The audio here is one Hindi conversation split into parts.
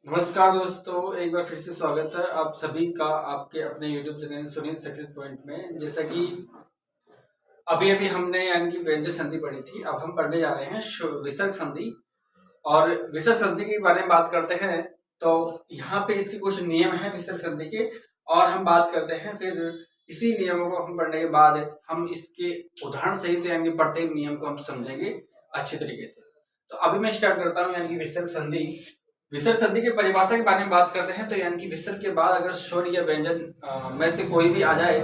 नमस्कार दोस्तों, एक बार फिर से स्वागत है आप सभी का आपके अपने YouTube channel Sunil success point में। जैसा कि अभी अभी हमने यानी कि व्यंजक संधि पढ़ी थी, अब हम पढ़ने जा रहे हैं विसर्ग संधि। और विसर्ग संधि के बारे में बात करते हैं तो यहाँ पे इसके कुछ नियम हैं विसर्ग संधि के, और हम बात करते हैं फिर इसी नियमों को हम पढ़ने के बाद हम इसके उदाहरण सहित यानी प्रत्येक नियम को हम समझेंगे अच्छे तरीके से। तो अभी मैं स्टार्ट करता हूँ यानी कि विसर्ग संधि। विसर्ग संधि की परिभाषा के बारे में बात करते हैं तो यानी कि विसर्ग के बाद अगर स्वर या व्यंजन में से कोई भी आ जाए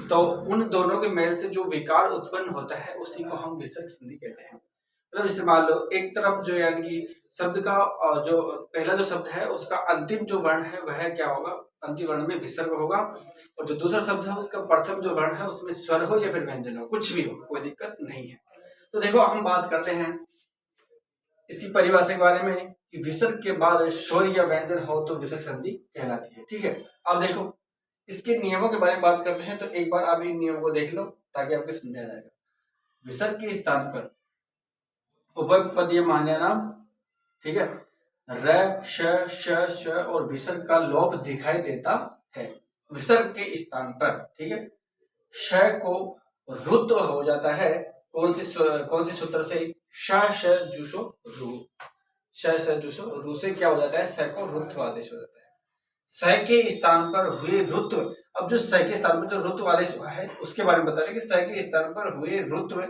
तो उन दोनों के मेल से जो विकार उत्पन्न होता है उसी को हम विसर्ग संधि कहते हैं। मतलब जैसे मान लो एक तरफ जो यानी कि शब्द का जो पहला जो शब्द है उसका अंतिम जो वर्ण है वह क्या होगा, अंतिम वर्ण में विसर्ग होगा, और जो दूसरा शब्द है उसका प्रथम जो वर्ण है उसमें स्वर हो या फिर व्यंजन हो, कुछ भी हो, कोई दिक्कत नहीं है। तो देखो हम बात करते हैं इसकी परिभाषा के बारे में कि विसर्ग के बाद स्वर या व्यंजन हो तो विसर्ग संधि कहलाती है। ठीक है, अब देखो इसके नियमों के बारे में बात करते हैं तो एक बार आप इन नियमों को देख लो ताकि आपको समझा जाएगा। विसर्ग के स्थान पर उपपदीय मान्य नाम, ठीक है, र श और विसर्ग का लोप दिखाई देता है विसर्ग के स्थान पर। ठीक है, श को रुत्व हो जाता है कौन सी सूत्र से, श जुसो रू, श जुसो रू से क्या हो जाता है, स को रुत्व आदेश हो जाता है। स के स्थान पर हुए रुत्व, अब जो स के स्थान पर जो रुत्व आदेश हुआ है उसके बारे में बता रहे कि स के स्थान पर हुए रुत्व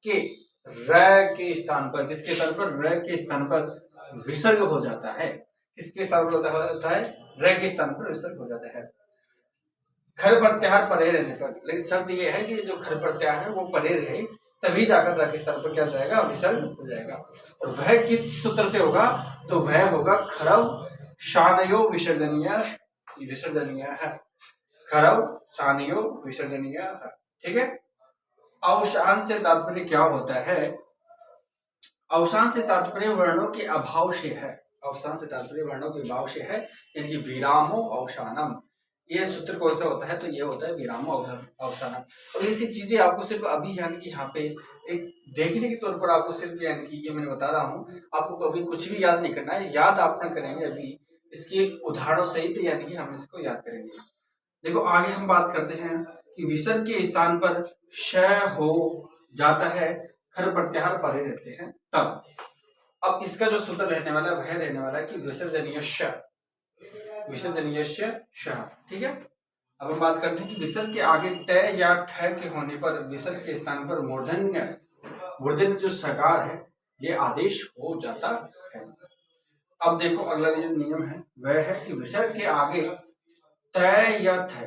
के र के स्थान पर, किसके स्थान पर, र के स्थान पर विसर्ग हो जाता है। किसके स्थान पर होता है, र के स्थान पर विसर्ग हो जाता है खर प्रत्याहार परे रहने पर। लेकिन शर्त यह है कि जो खर प्रत्याहार है वो परे रहे तभी जाकर र के स्थान पर क्या हो जाएगा, विसर्ग हो जाएगा। और वह किस सूत्र से होगा, तो वह होगा खरव शानयो विसर्जनीय, विसर्जनीय है, खरव शानयो विसर्जनीय है। ठीक है, अवसान से तात्पर्य क्या होता है, अवसान से तात्पर्य वर्णों के अभाव से है, अवसान से तात्पर्य वर्णों के अभाव से है, यानी कि विरामो अवसानम। ये सूत्र कौन सा होता है, तो ये होता है विरामो अवसानम। और ये सब चीजें आपको सिर्फ अभी यानी कि यहाँ पे एक देखने के तौर पर आपको सिर्फ यानी कि ये मैंने बता रहा हूँ, आपको कभी कुछ भी याद नहीं करना है, याद आप करेंगे अभी इसके उदाहरणों सहित, यानी कि हम इसको याद करेंगे। देखो आगे हम बात करते हैं कि विसर्ग के स्थान पर श हो जाता है, खर प्रत्याहार परे रहते हैं तब। अब इसका जो सूत्र रहने वाला है वह रहने वाला है कि विसर्जनीय श, विसर्जनीय श। ठीक है, अब हम बात करते हैं कि विसर्ग के आगे ट या ठ के होने पर विसर्ग के स्थान पर मूर्धन्य, मूर्धन्य जो सकार है ये आदेश हो जाता है। अब देखो अगला जो नियम है वह है कि विसर्ग के आगे तय या थ,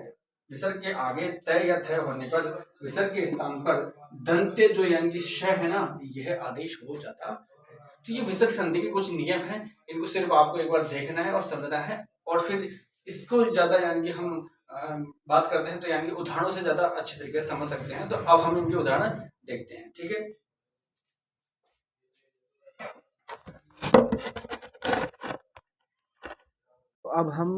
विसर्ग के आगे तय या थ होने पर विसर्ग के स्थान पर दंत्य जो यानी कि श है ना, यह आदेश हो जाता है। तो ये विसर्ग संधि के कुछ नियम हैं, इनको सिर्फ आपको एक बार देखना है और समझना है, और फिर इसको ज्यादा यानी कि हम बात करते हैं तो यानी कि उदाहरणों से ज्यादा अच्छे तरीके से समझ सकते हैं। तो अब हम इनके उदाहरण देखते हैं। ठीक है, तो अब हम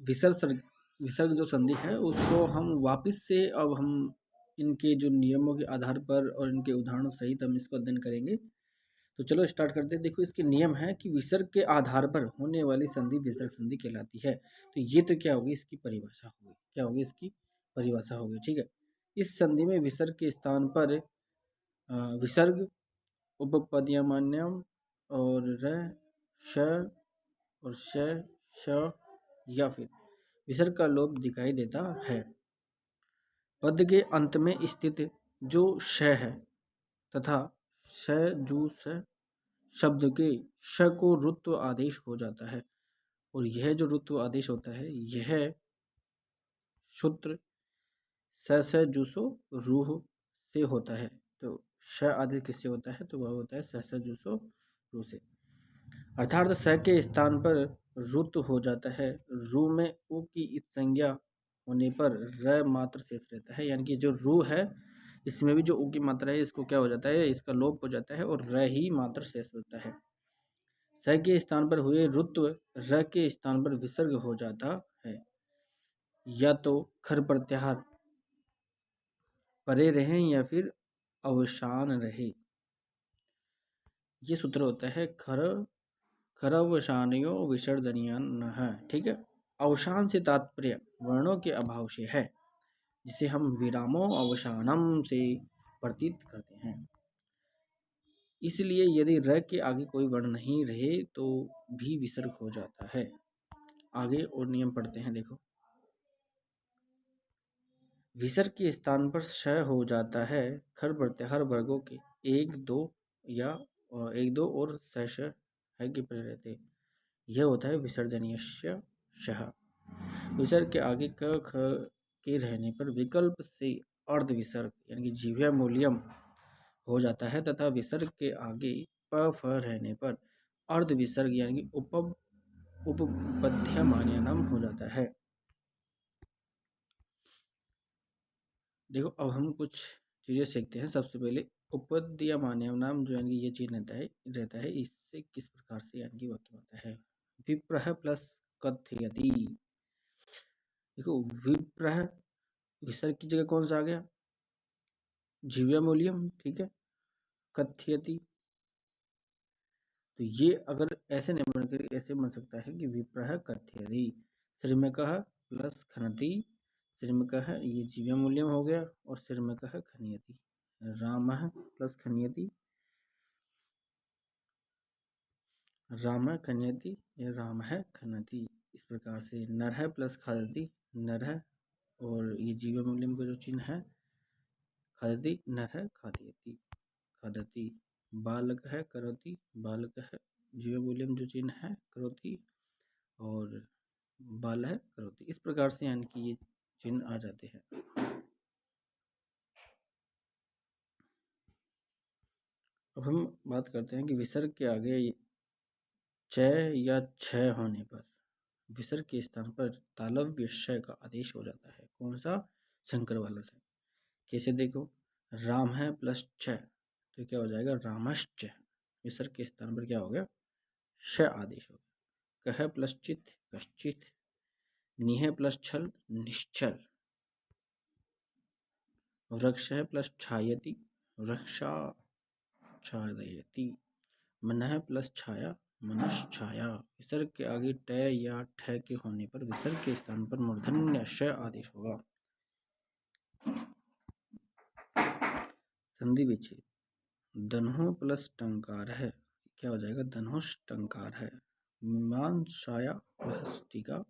विसर्ग जो संधि है उसको हम वापस से अब हम इनके जो नियमों के आधार पर और इनके उदाहरणों सहित हम इसको अध्ययन करेंगे। तो चलो स्टार्ट करते हैं। देखो इसके नियम है कि विसर्ग के आधार पर होने वाली संधि विसर्ग संधि कहलाती है। तो ये तो क्या होगी, इसकी परिभाषा होगी, क्या होगी, इसकी परिभाषा होगी। ठीक है, इस संधि में विसर्ग के स्थान पर विसर्ग उपपदीयमान्यम और र श और श या फिर विसर्ग का लोप दिखाई देता है। पद के अंत में स्थित जो श है तथा स जू स शब्द के श को रुत्व आदेश हो जाता है, और यह जो रुत्व आदेश होता है यह सूत्र स जूसो रूह से होता है। तो श आदेश किससे होता है, तो वह होता है स जूसो रूह से, अर्थात स के स्थान पर रुत्व हो जाता है। रू में उ की संज्ञा होने पर र मात्र शेष रहता है, यानी कि जो रू है इसमें भी जो उ की मात्रा है इसको क्या हो जाता है, इसका लोप हो जाता है और र ही मात्र शेष होता है। स के स्थान पर हुए रुत्व र के स्थान पर विसर्ग हो जाता है, या तो खर प्रत्याहार परे रहे या फिर अवसान रहे। ये सूत्र होता है खरवशानयो विसर्जनीय है। ठीक है, अवसान से तात्पर्य वर्णों के अभाव से है, जिसे हम विरामों अवसानम से प्रतीत करते हैं। इसलिए यदि र के आगे कोई वर्ण नहीं रहे तो भी विसर्ग हो जाता है। आगे और नियम पढ़ते हैं, देखो। विसर्ग के स्थान पर श हो जाता है। खर प्रत्याहार वर्गों के एक दो या एक दो और श है कि पड़े रहते, यह होता है विसर्जनीय शह। विसर्ग के आगे क ख के रहने पर विकल्प से अर्ध विसर्ग यानी कि जीव्या मूल्यम हो जाता है, तथा विसर्ग के आगे प फ रहने पर अर्ध विसर्ग यानी कि उपपद्यमान्यनम हो जाता है। देखो, अब हम कुछ चीज़ें सीखते हैं। सबसे पहले उपपद्यमान्यनम जो यानी ये चीज रहता है इससे किस प्रकार से यानी कि वाक्य बनता है। विप्रह प्लस कथयति। देखो, विप्रह विसर्ग की जगह कौन सा आ गया, जीव्या मूल्यम। ठीक है, कथयति, तो ये अगर ऐसे नहीं बन कर ऐसे बन सकता है कि विप्रह कथयति। श्रमिकः प्लस खनति, श्रमिकः ये जीव्या मूल्यम हो गया, और श्रमिकः खनयति। रामः प्लस खनयति, रामः खनयति, ये रामः खनति। इस प्रकार से नरः प्लस खादति, नरः और ये जीव्या मूल्यम का जो चिन्ह है खादति, नरः खादयति, खादति। बालक है करोति, बालक है जीव मूल्यम जो चिन्ह है करोति, और बाल है करोति। इस प्रकार से यानी कि ये चिन्ह आ जाते हैं। अब हम बात करते हैं कि विसर्ग के आगे च या छ होने पर विसर्ग के स्थान पर तालव्य श का आदेश हो जाता है। कौन सा, शंकर वाला से। कैसे, देखो, राम है प्लस छ तो क्या हो जाएगा, रामश्च। विसर्ग के स्थान पर क्या हो गया, श आदेश हो गया। कह प्लस चित, कश्चित। निह प्लस छल, निश्चल। वृक्ष है प्लस छायति, वृक्षा छायति। मनः प्लस छाया, मनश्छाया। विसर्ग के आगे ट या ठ के होने पर विसर्ग के स्थान पर मूर्धन्य श आदेश होगा। संधि विच्छेद, धनु प्लस टंकार है, क्या हो जाएगा, धनुष टंकार है। मीमांसाया प्लस टीका,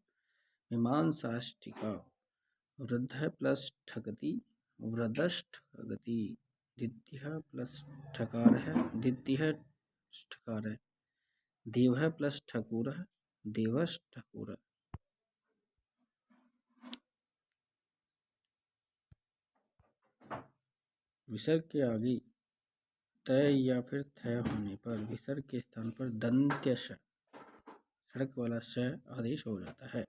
मीमांसाष्टिका। वृद्ध प्लस ठगति, वृदष्ठगति। द्वितीय प्लस ठकार है, द्वितीय ठकार है। देव प्लस ठकुर, देवश ठकुर। विसर्ग के आगे त या फिर थ होने पर विसर्ग के स्थान पर दंत्य श, सड़क वाला श आदेश हो जाता है।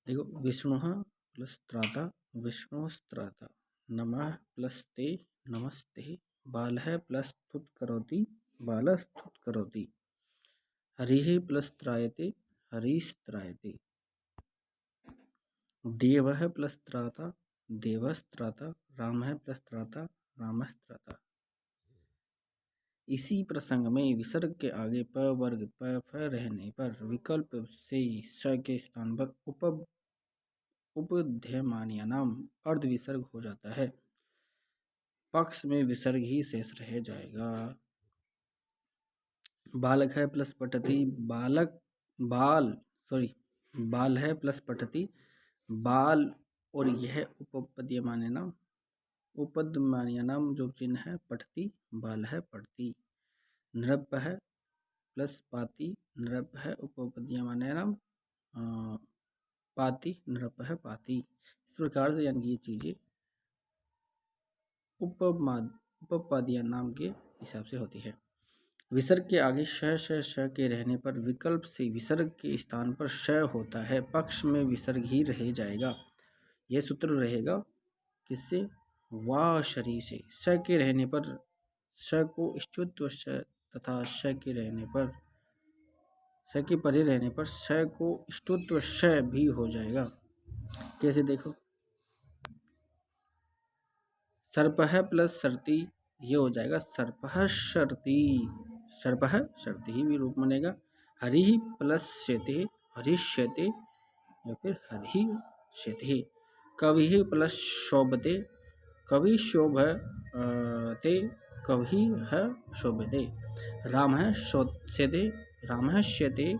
देखो, विष्णु प्लस त्राता, विष्णुस्त्राता। नमः प्लस ते, नमस्ते। बाल है प्लस थुत करोति, बालस्तुत करोति। हरिः प्लस त्रायते, हरिस्त्रायते। देव है प्लस त्राता, देवस्त्राता। राम है प्लस त्राता, रामस्त्राता। इसी प्रसंग में विसर्ग के आगे प वर्ग प फ रहने पर विकल्प से स के स्थान पर उपध्यमान्यानाम अर्ध विसर्ग हो जाता है। पक्ष में विसर्ग ही शेष रह जाएगा। बालक है प्लस पठति, बालक बाल है प्लस पठति, बाल, और यह उपपद्यमान्यानाम, उपपद्यमान्यानाम जो चिन्ह है पठति, बाल है पठति। नृप है प्लस पाति, नृप है उपपद्यमान्यानाम, पाति, नृप है पाति। इस प्रकार से यानी कि ये चीजें उपपद्यनाम के हिसाब से होती है। विसर्ग के आगे श के रहने पर विकल्प से विसर्ग के स्थान पर श होता है। पक्ष में विसर्ग ही रह जाएगा। यह सूत्र रहेगा किससे, वा शरीर से। श के रहने पर श को ष्टुत्व श तथा श के रहने पर श के परे रहने पर श को ष्टुत्व श भी हो जाएगा। कैसे, देखो, सर्पः प्लस सर्ती, ये हो जाएगा सर्पः शर्ती, शर्पः शर्तिः भी रूप बनेगा। हरिः प्लस शेतिः हरिष्यते या फिर हरिष्यतिः। कविः प्लस शोभते कवि शोभते कविः शोभते। रामः शोत्स्यते रामश्यते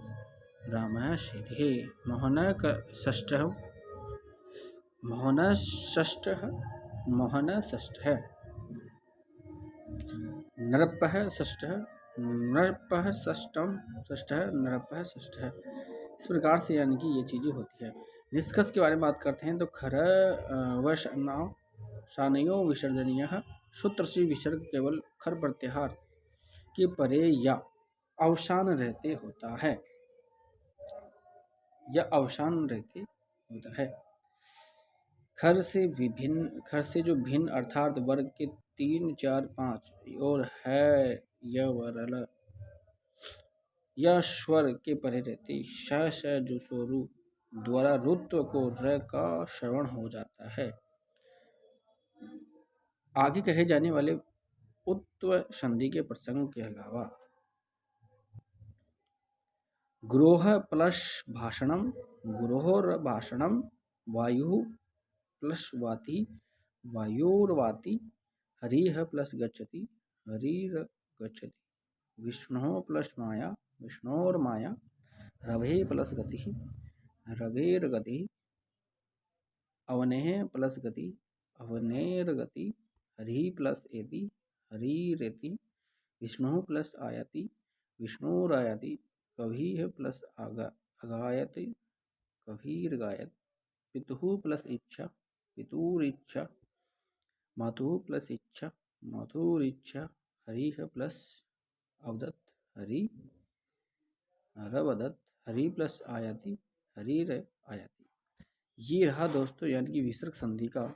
रामश्यतिः। मोहनः षष्ठः मोहनः षष्ठः मोहनः षष्ठः। नृपः षष्ठः नृपः षष्ठम षष्ठः नृपः षष्ठः। इस प्रकार से यानी कि ये चीज़ें होती है। निष्कर्ष के बारे में बात करते हैं तो खर वशनाव शानयो विसर्जनीय सूत्र से विसर्ग केवल खर प्रत्याहार के परे या अवसान रहते होता है या अवसान रहते होता है। खर से जो भिन्न अर्थात वर्ग के 3, 4, 5 और है य वरल या स्वर के परे रहते श जो स्वरू द्वारा रुत्व को र का श्रवण हो जाता है। आगे कहे जाने वाले उत्व संधि के प्रसंग के अलावा गुरोह प्लस भाषणम गुरोर भाषणम वायु प्लस वाति वायुर्वाति हरिः प्लस गच्छति हरिर गच्छति। विष्णु प्लस माया विष्णोर्माया रवे प्लस गति रवेर गति। अवनेः प्लस गति अवनेर गति। हरि प्लस एति हरिरेति। विष्णु प्लस आयति विष्णुरायति। कविः प्लस अगायति कविर्गायत। पितुः प्लस इच्छा पितुरिच्छा। मातुः प्लस इच्छा मातुरिच्छा। हरिः प्लस अवदत् हरि रवदत्। हरि प्लस आयति हरिर आयति। ये रहा दोस्तों यानी कि विसर्ग संधि का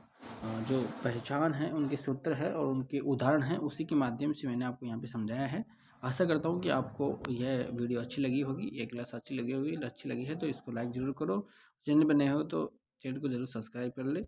जो पहचान है, उनके सूत्र है और उनके उदाहरण हैं, उसी के माध्यम से मैंने आपको यहाँ पे समझाया है। आशा करता हूँ कि आपको यह वीडियो अच्छी लगी होगी, एक क्लास अच्छी लगी होगी। अच्छी लगी है तो इसको लाइक ज़रूर करो। चैनल पर नए हो तो चैनल को ज़रूर सब्सक्राइब कर ले।